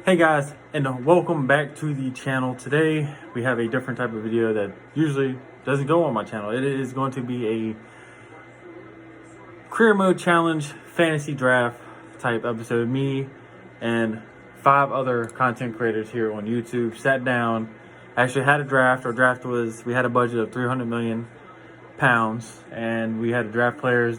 Hey guys, and welcome back to the channel. Today we have a different type of video that usually doesn't go on my channel. It is going to be a career mode challenge fantasy draft type episode. Me and 5 other content creators here on YouTube sat down, actually had a draft. Our draft was, we had a budget of 300 million pounds and we had to draft players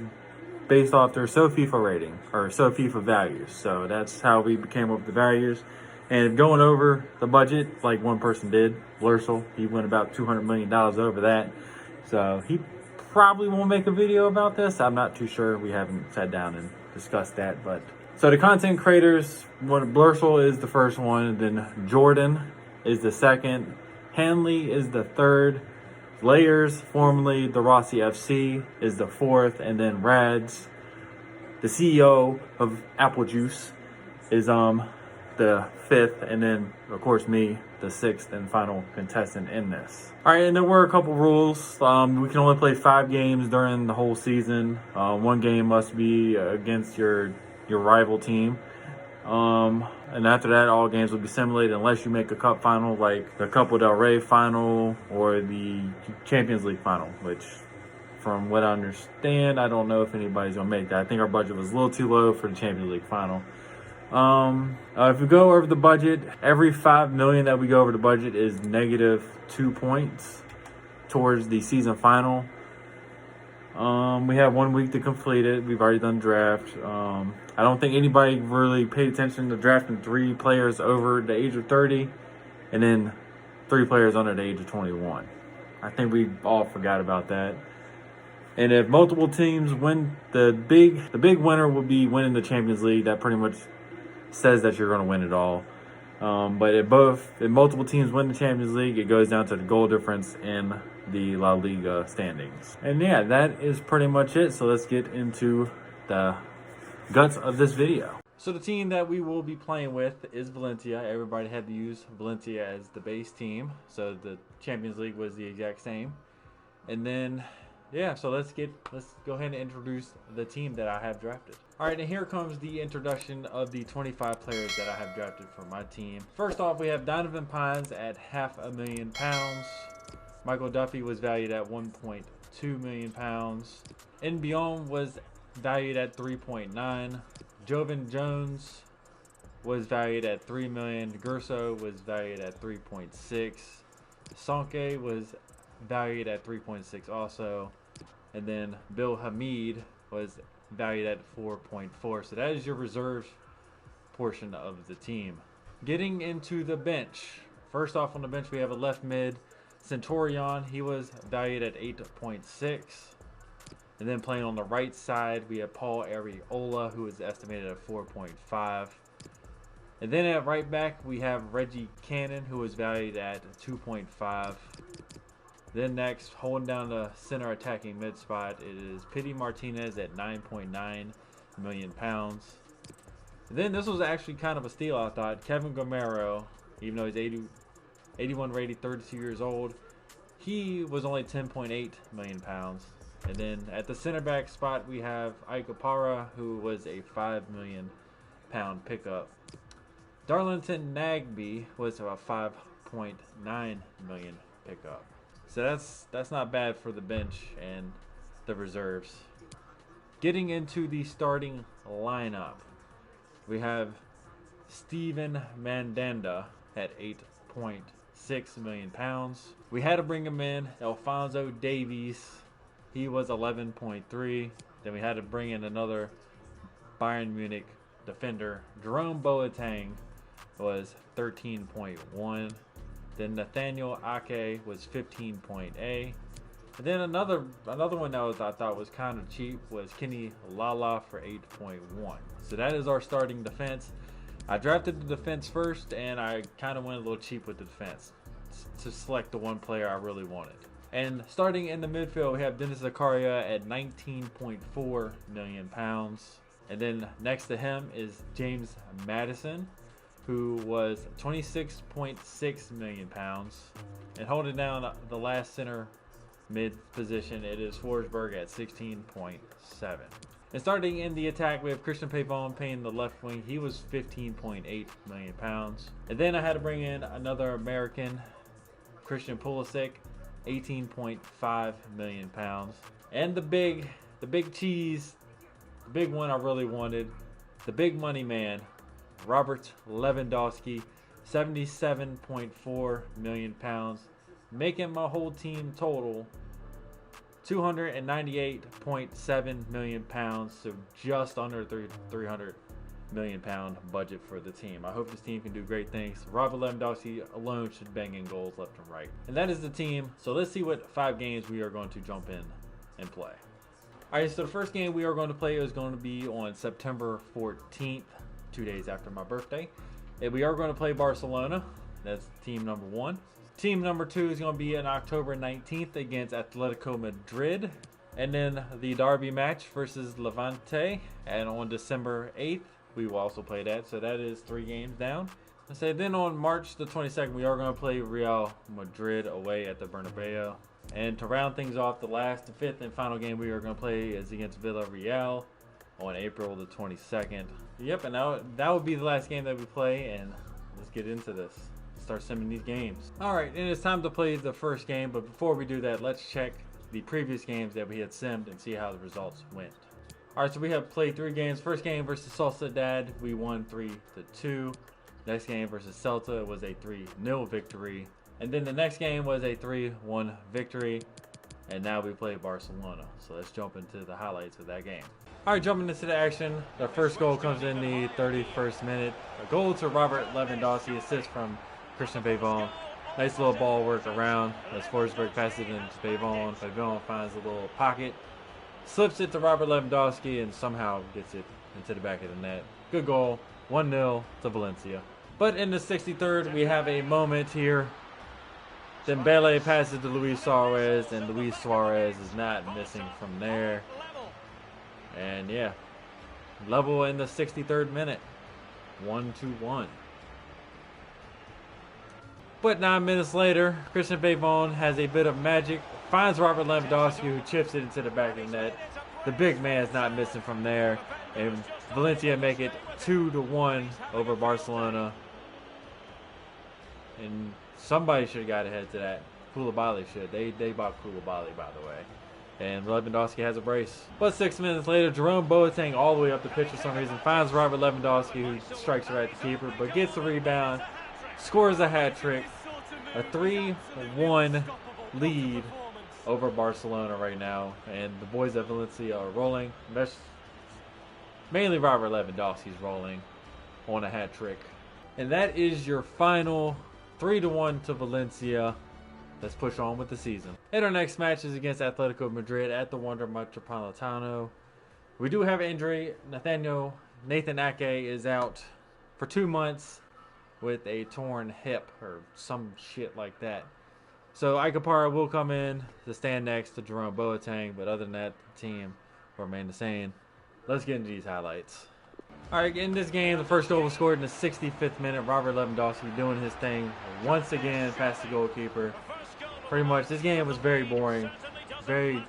based off their FIFA rating or FIFA values. So that's how we came up with the values. And going over the budget, like one person did, Lurcel, he went about $200 million over that. So he probably won't make a video about this. I'm not too sure. We haven't sat down and discussed that. But so the content creators, Lurcel is the first one, then Jordan is the second, Hxnleyy is the third, Layers, formerly the Rossi FC, is the fourth, and then Rads, the CEO of Apple Juice, is the fifth, and then of course me, the sixth and final contestant in this. All right, and there were a couple rules. We can only play 5 games during the whole season. 1 game must be against your rival team. And after that, all games will be simulated unless you make a cup final, like the Copa del Rey final or the Champions League final, which from what I understand, I don't know if anybody's gonna make that. I think our budget was a little too low for the Champions League final. If we go over the budget, every 5 million that we go over the budget is negative 2 points towards the season final. We have 1 week to complete it. We've already done draft. I don't think anybody really paid attention to drafting 3 players over the age of 30 and then 3 players under the age of 21. I think we all forgot about that. And if multiple teams win, the big winner will be winning the Champions League. That pretty much says that you're going to win it all. But if multiple teams win the Champions League, it goes down to the goal difference in the La Liga standings. And yeah, that is pretty much it. So let's get into the guts of this video. So the team that we will be playing with is Valencia. Everybody had to use Valencia as the base team. So the Champions League was the exact same. And then, yeah, so let's go ahead and introduce the team that I have drafted. All right, and here comes the introduction of the 25 players that I have drafted for my team. First off, we have Donovan Pines at £500,000. Michael Duffy was valued at £1.2 million. Nbion was valued at 3.9. Jovan Jones was valued at 3 million. Gurso was valued at 3.6. Sonke was valued at 3.6 also. And then Bill Hamid was valued at 4.4. So that is your reserves portion of the team. Getting into the bench. First off on the bench, we have a left mid, Centurion. He was valued at 8.6. And then playing on the right side, we have Paul Areola, who is estimated at 4.5. And then at right back, we have Reggie Cannon, who is valued at 2.5. Then next, holding down the center attacking mid spot, it is Pity Martinez at 9.9 million pounds. And then this was actually kind of a steal, I thought. Kevin Gamero, even though he's 81 rated, 32 years old, he was only 10.8 million pounds. And then at the center back spot, we have Ike Opara, who was a 5 million pound pickup. Darlington Nagbe was a 5.9 million pickup. So that's not bad for the bench and the reserves. Getting into the starting lineup, we have Steven Mandanda at 8.6 million pounds. We had to bring him in. Alphonso Davies, he was 11.3. Then we had to bring in another Bayern Munich defender. Jerome Boateng was 13.1. Then Nathaniel Ake was 15.8. And then another one that I thought was kind of cheap was Kenny Lala for 8.1. So that is our starting defense. I drafted the defense first, and I kind of went a little cheap with the defense to select the one player I really wanted. And starting in the midfield, we have Dennis Zakaria at 19.4 million pounds. And then next to him is James Madison, who was 26.6 million pounds. And holding down the last center mid position, it is Forsberg at 16.7. And starting in the attack, we have Christian Pavon paying the left wing. He was 15.8 million pounds. And then I had to bring in another American, Christian Pulisic, 18.5 million pounds. And the big cheese, the big one I really wanted, the big money man, Robert Lewandowski, 77.4 million pounds, making my whole team total 298.7 million pounds, so just under 300 million pound budget for the team. I hope this team can do great things. Robert Lewandowski alone should bang in goals left and right. And that is the team. So let's see what 5 games we are going to jump in and play. Alright, so the first game we are going to play is going to be on September 14th, 2 days after my birthday. And we are going to play Barcelona. That's team number 1. Team number 2 is going to be on October 19th against Atletico Madrid. And then the derby match versus Levante. And on December 8th, we will also play that. So that is 3 games down. I say then on March the 22nd, we are going to play Real Madrid away at the Bernabeu. And to round things off, the 5th and final game we are going to play is against Villarreal on April the 22nd. Yep, and now that would be the last game that we play, and let's get into this. Start simming these games. Alright, and it's time to play the first game, but before we do that, let's check the previous games that we had simmed and see how the results went. Alright, so we have played 3 games. First game versus Sociedad, we won 3-2. Next game versus Celta was a 3-0 victory. And then the next game was a 3-1 victory. And now we play Barcelona. So let's jump into the highlights of that game. Alright, jumping into the action. The first goal comes in the 31st minute. A goal to Robert Lewandowski, assist from Christian Pavon. Nice little ball work around as Forsberg passes it into Pavon. Pavon finds a little pocket, slips it to Robert Lewandowski, and somehow gets it into the back of the net. Good goal. 1-0 to Valencia. But in the 63rd, we have a moment here. Dembele passes to Luis Suarez, and Luis Suarez is not missing from there. And yeah, level in the 63rd minute. 1-1. But 9 minutes later, Christian Pavon has a bit of magic, finds Robert Lewandowski, who chips it into the back of the net. The big man's not missing from there, and Valencia make it 2-1 over Barcelona. And somebody should have got ahead to that. Koulibaly should. They bought Koulibaly, by the way. And Lewandowski has a brace. But 6 minutes later, Jerome Boateng all the way up the pitch for some reason finds Robert Lewandowski, who strikes right at the keeper, but gets the rebound, scores a hat trick, a 3-1 lead over Barcelona right now. And the boys at Valencia are rolling. Mainly Robert Lewandowski's rolling on a hat trick. And that is your final 3-1 to Valencia. Let's push on with the season. And our next match is against Atletico Madrid at the Wanda Metropolitano. We do have an injury. Nathan Ake is out for 2 months with a torn hip or some shit like that. So Ikapara will come in to stand next to Jerome Boateng, but other than that, the team will remain the same. Let's get into these highlights. Alright, in this game, the first goal was scored in the 65th minute. Robert Lewandowski doing his thing once again past the goalkeeper. Pretty much, this game was very boring. There's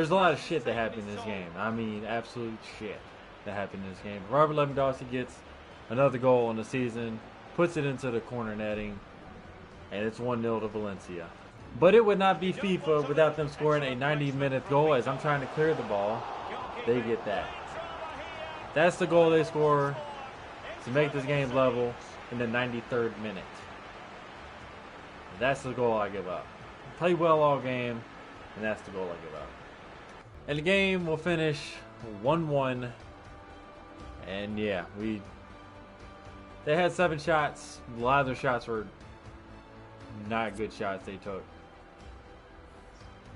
a lot of shit that happened in this game. I mean, absolute shit that happened in this game. Robert Lewandowski gets another goal in the season, puts it into the corner netting, and it's 1-0 to Valencia. But it would not be FIFA without them scoring a 90-minute goal. As I'm trying to clear the ball, they get that. That's the goal they score to make this game level in the 93rd minute. That's the goal I give up. Play well all game, and that's the goal I give up. And the game will finish 1-1. And yeah, they had 7 shots. A lot of their shots were not good shots they took.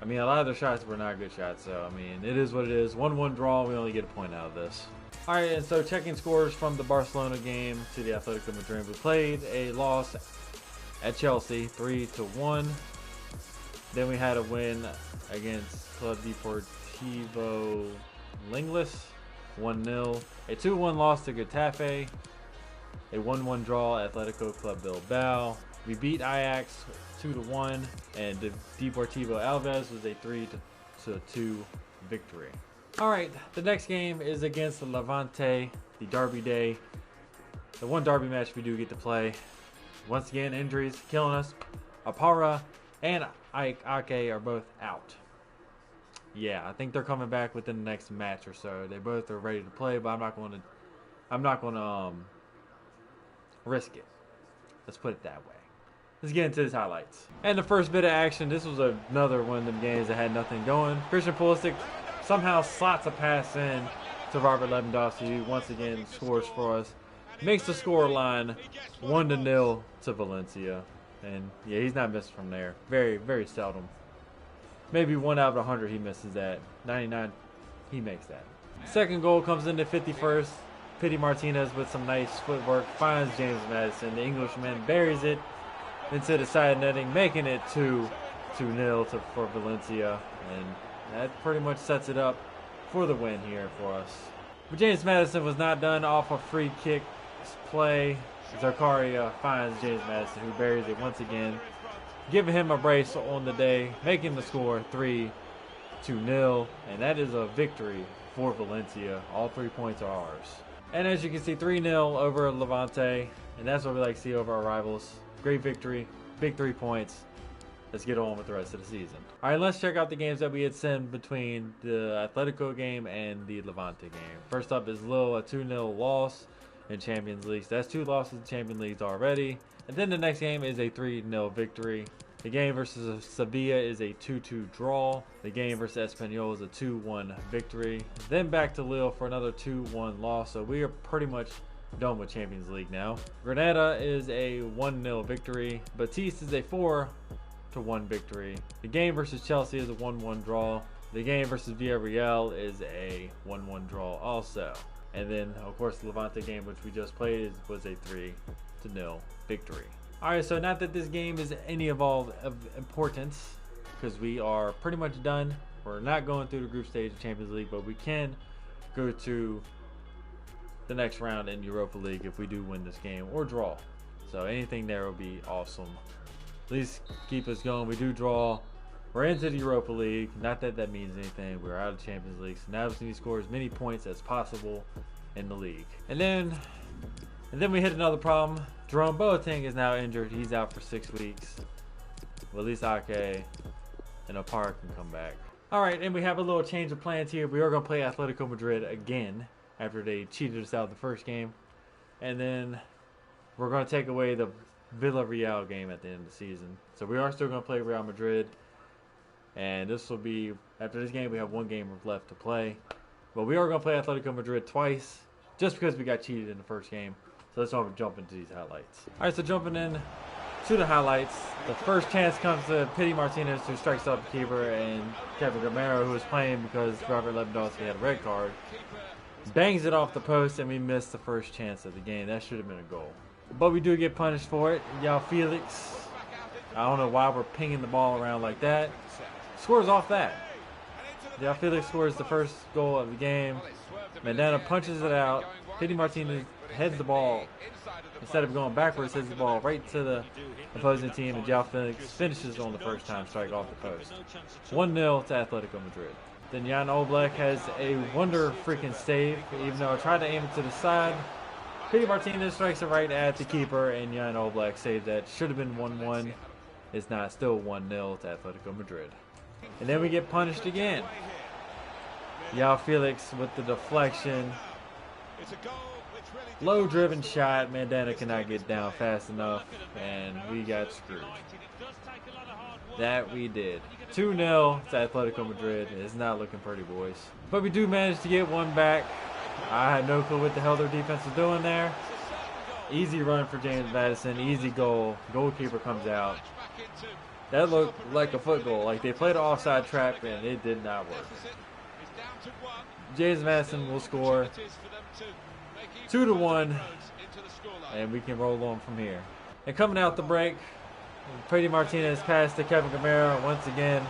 I mean, a lot of their shots were not good shots, so I mean, it is what it is. 1-1 draw, we only get a point out of this. Alright, and so checking scores from the Barcelona game to the Atletico Madrid. We played a loss at Chelsea, 3-1. Then we had a win against Club Deportivo Linglis, 1-0. A 2-1 loss to Getafe. A 1-1 draw at Atletico Club Bilbao. We beat Ajax 2-1, and Deportivo Alves was a 3-2 victory. All right, the next game is against Levante, the Derby Day. The one Derby match we do get to play. Once again, injuries killing us. Apara and Ike Ake are both out. Yeah, I think they're coming back within the next match or so. They both are ready to play, but I'm not going to risk it. Let's put it that way. Let's get into his highlights. And the first bit of action, this was another one of them games that had nothing going. Christian Pulisic somehow slots a pass in to Robert Lewandowski, who once again scores for us. Makes the score line 1-0 to Valencia. And yeah, he's not missing from there. Very, very seldom. Maybe 1 out of 100 he misses that. 99, he makes that. Second goal comes in the 51st. Pity Martinez with some nice footwork finds James Maddison. The Englishman buries it into the side netting, making it 2-0 for Valencia. And that pretty much sets it up for the win here for us. But James Maddison was not done off a free kick play. Zakaria finds James Maddison, who buries it once again, giving him a brace on the day, making the score 3-0, and that is a victory for Valencia. All 3 points are ours. And as you can see, 3-0 over Levante, and that's what we like to see over our rivals. Great victory, big 3 points. Let's get on with the rest of the season. All right, let's check out the games that we had sent between the Atletico game and the Levante game. First up is Lille, a 2-0 loss in Champions League. So that's 2 losses in Champions League already. And then the next game is a 3-0 victory. The game versus Sevilla is a 2-2 draw. The game versus Espanyol is a 2-1 victory. Then back to Lille for another 2-1 loss. So we are pretty much done with Champions League now. Granada is a 1-0 victory. Betis is a 4-1 victory. The game versus Chelsea is a 1-1 draw. The game versus Villarreal is a 1-1 draw also. And then, of course, the Levante game, which we just played, was a 3-0 victory. All right, so not that this game is any of importance, because we are pretty much done. We're not going through the group stage of Champions League, but we can go to the next round in Europa League if we do win this game or draw. So anything there will be awesome. Please keep us going. We do draw. We're into the Europa League. Not that that means anything. We're out of Champions League. So now we need to score as many points as possible in the league. And then we hit another problem. Jerome Boateng is now injured. He's out for 6 weeks. Well, at least Ake and Opara can come back. All right, and we have a little change of plans here. We are going to play Atletico Madrid again after they cheated us out of the first game. And then we're going to take away the Villarreal game at the end of the season. So we are still going to play Real Madrid. And this will be, after this game, we have 1 game left to play. But we are going to play Atletico Madrid twice, just because we got cheated in the first game. So let's jump into these highlights. All right, so jumping in to the highlights. The first chance comes to Pity Martinez, who strikes out the keeper, and Kevin Gamero, who was playing because Robert Lewandowski had a red card, bangs it off the post, and we missed the first chance of the game. That should have been a goal. But we do get punished for it. Felix, I don't know why we're pinging the ball around like that, scores off that. Felix scores the first goal of the game. Mandanda punches it out. Pity Martinez heads the ball. Instead of going backwards, heads the ball right to the opposing team, and Felix finishes on the first time strike off the post. 1-0 to Atletico Madrid. Then Jan Oblak has a wonder freaking save, even though I tried to aim it to the side. Pity Martinez strikes it right at the keeper, and Jan Oblak saves that. Should have been 1-1. It's not. Still 1-0 to Atletico Madrid. And then we get punished again. Felix with the deflection. Low driven shot. Mandanda cannot get down fast enough, and we got screwed. That we did. 2-0 to Atletico Madrid. It's not looking pretty, boys. But we do manage to get one back. I had no clue what the hell their defense was doing there. Easy run for James Maddison. Easy goal. Goalkeeper comes out. That looked like a foot goal. Like they played an offside trap, and it did not work. James Maddison will score 2-1, and we can roll on from here. And coming out the break, Pity Martinez passed to Kevin Gamero once again.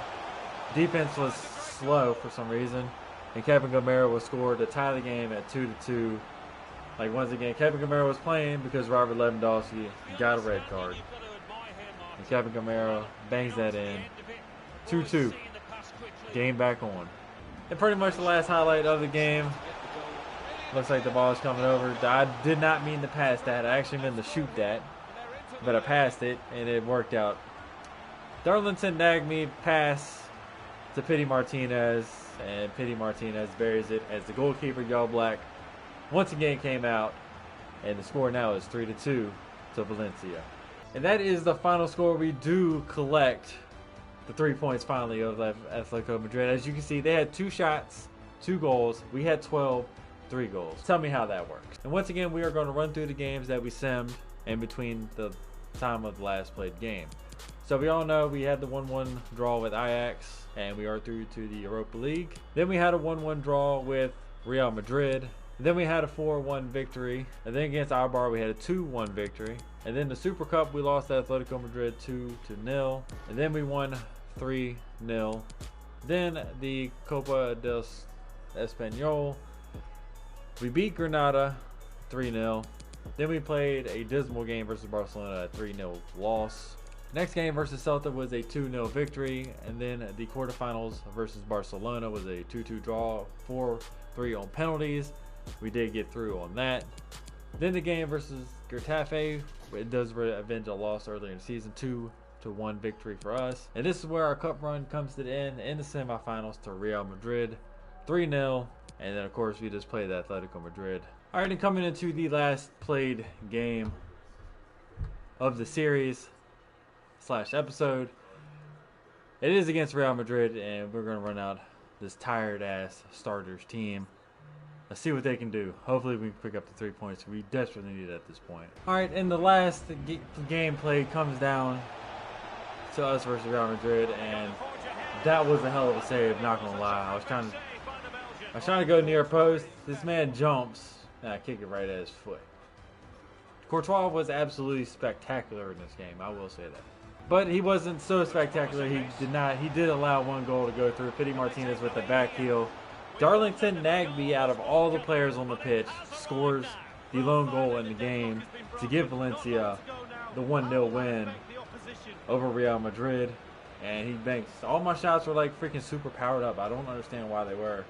Defense was slow for some reason, and Kevin Gamero will score to tie the game at 2-2. Like once again, Kevin Gamero was playing because Robert Lewandowski got a red card. And Kevin Gamero bangs that in. 2-2. Game back on. And pretty much the last highlight of the game. Looks like the ball is coming over. I did not mean to pass that. I actually meant to shoot that. But I passed it, and it worked out. Darlington Nagbe pass to Pity Martinez. And Pity Martinez buries it as the goalkeeper, Yellow Black, once again came out. And the score now is 3-2 to Valencia. And that is the final score. We do collect the 3 points finally of Atletico Madrid. As you can see, they had 2 shots, 2 goals. We had 12, 3 goals. Tell me how that works. And once again, we are going to run through the games that we simmed in between the time of the last played game. So we all know we had the 1-1 draw with Ajax, and we are through to the Europa League. Then we had a 1-1 draw with Real Madrid. Then we had a 4-1 victory. And then against Eibar, we had a 2-1 victory. And then the Super Cup, we lost to Atletico Madrid 2-0. And then we won 3-0. Then the Copa del Español, we beat Granada 3-0. Then we played a dismal game versus Barcelona, a 3-0 loss. Next game versus Celta was a 2-0 victory. And then the quarterfinals versus Barcelona was a 2-2 draw, 4-3 on penalties. We did get through on that. Then the game versus Getafe, it does avenge a loss earlier in the season, 2-1 victory for us. And this is where our cup run comes to the end in the semifinals to Real Madrid, 3-0. And then of course we just played Atletico Madrid. All right, and coming into the last played game of the series / episode, it is against Real Madrid, and we're gonna run out this tired ass starters team. Let's see what they can do. Hopefully we can pick up the 3 points. We desperately need it at this point. All right, and the last game play comes down to us versus Real Madrid, and that was a hell of a save, not gonna lie. I was trying to go near post. This man jumps, and I kick it right at his foot. Courtois was absolutely spectacular in this game, I will say that. But he wasn't so spectacular. He did allow 1 goal to go through. Pity Martinez with the back heel. Darlington Nagbe, out of all the players on the pitch, scores the lone goal in the game to give Valencia the 1-0 win over Real Madrid. And he banks. All my shots were like freaking super powered up. I don't understand why they were.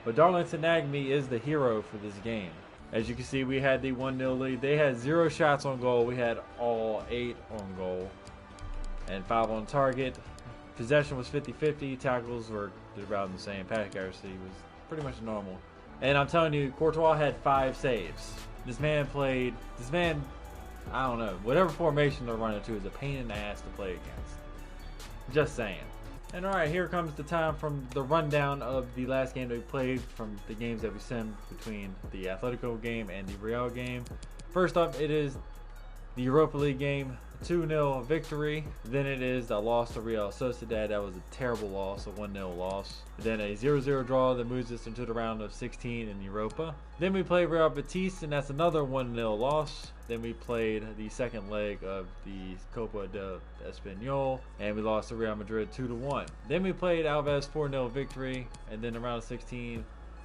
But Darlington Nagbe is the hero for this game. As you can see, we had the 1-0 lead. They had 0 shots on goal. We had all 8 on goal and 5 on target. Possession was 50-50. Tackles were about the same. Pass accuracy was pretty much normal. And I'm telling you, Courtois had 5 saves. This man, I don't know, whatever formation they're running to is a pain in the ass to play against. Just saying. And alright, here comes the time from the rundown of the last game that we played, from the games that we simmed between the Atletico game and the Real game. First up, it is the Europa League game, 2-0 victory. Then it is a loss to Real Sociedad. That was a terrible loss, a 1-0 loss. Then a 0-0 draw that moves us into the round of 16 in Europa. Then we played Real Betis, and that's another 1-0 loss. Then we played the second leg of the Copa del Español, and we lost to Real Madrid 2-1. Then we played Alves 4-0 victory, and then the round of 16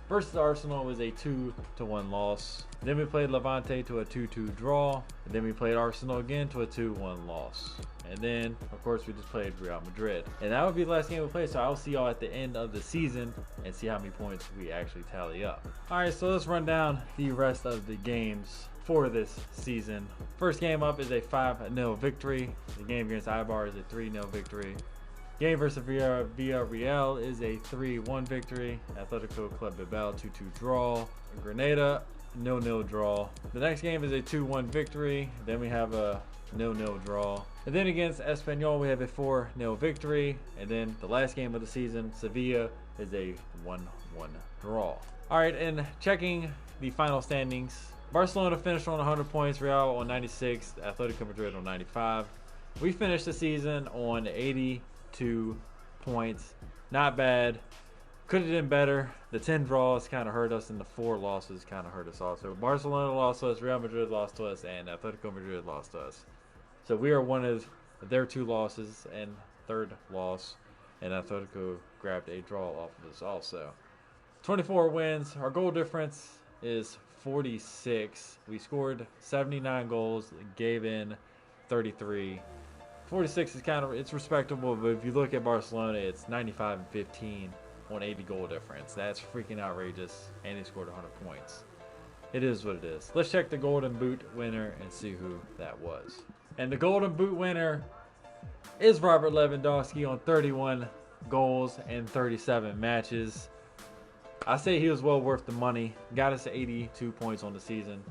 versus Arsenal was a 2-1 loss. Then we played Levante to a 2-2 draw. And then we played Arsenal again to a 2-1 loss. And then, of course, we just played Real Madrid. And that would be the last game we played, so I'll see y'all at the end of the season and see how many points we actually tally up. Alright, so let's run down the rest of the games for this season. First game up is a 5-0 victory. The game against Eibar is a 3-0 victory. Game versus Villarreal is a 3-1 victory. Atletico Club Bilbao 2-2 draw. Granada 0-0 draw. The next game is a 2-1 victory. Then we have a 0-0 draw. And then against Espanyol we have a 4-0 victory. And then the last game of the season, Sevilla, is a 1-1 draw. Alright, and checking the final standings, Barcelona finished on 100 points, Real on 96, Atletico Madrid on 95. We finished the season on 82 points. Not bad. Could have done better. The 10 draws kind of hurt us, and the 4 losses kind of hurt us also. Barcelona lost to us, Real Madrid lost to us, and Atletico Madrid lost to us. So we are one of their 2 losses and 3rd loss, and Atletico grabbed a draw off of us also. 24 wins. Our goal difference is 46. We scored 79 goals, gave in 33. 46 is it's respectable, but if you look at Barcelona, it's 95 and 15. on 80 goal difference. That's freaking outrageous, and he scored 100 points. It is what it is. Let's check the Golden Boot winner and see who that was. And the Golden Boot winner is Robert Lewandowski on 31 goals and 37 matches. I say he was well worth the money. Got us to 82 points on the season.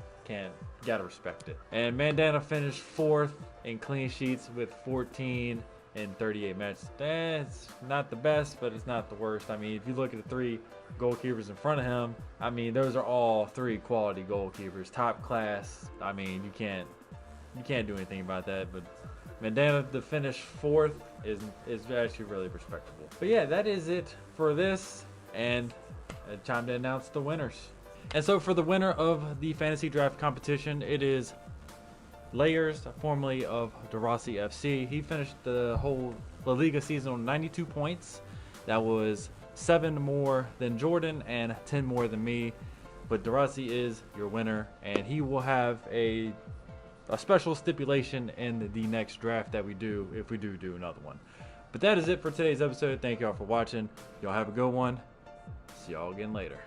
Gotta respect it. And Mandanda finished 4th in clean sheets with 14 in 38 matches. That's not the best, but it's not the worst. I mean, if you look at the 3 goalkeepers in front of him, I mean, those are all 3 quality goalkeepers, top class. I mean, you can't do anything about that. But Mandanda to finish 4th is actually really respectable. But yeah, that is it for this, and it's time to announce the winners. And so for the winner of the fantasy draft competition, it is Layers, formerly of Darassi FC. He finished the whole La Liga season on 92 points. That was 7 more than Jordan and 10 more than me. But Darassi is your winner, and he will have a special stipulation in the next draft that we do, if we do another one. But that is it for today's episode. Thank y'all for watching. Y'all have a good one. See y'all again later.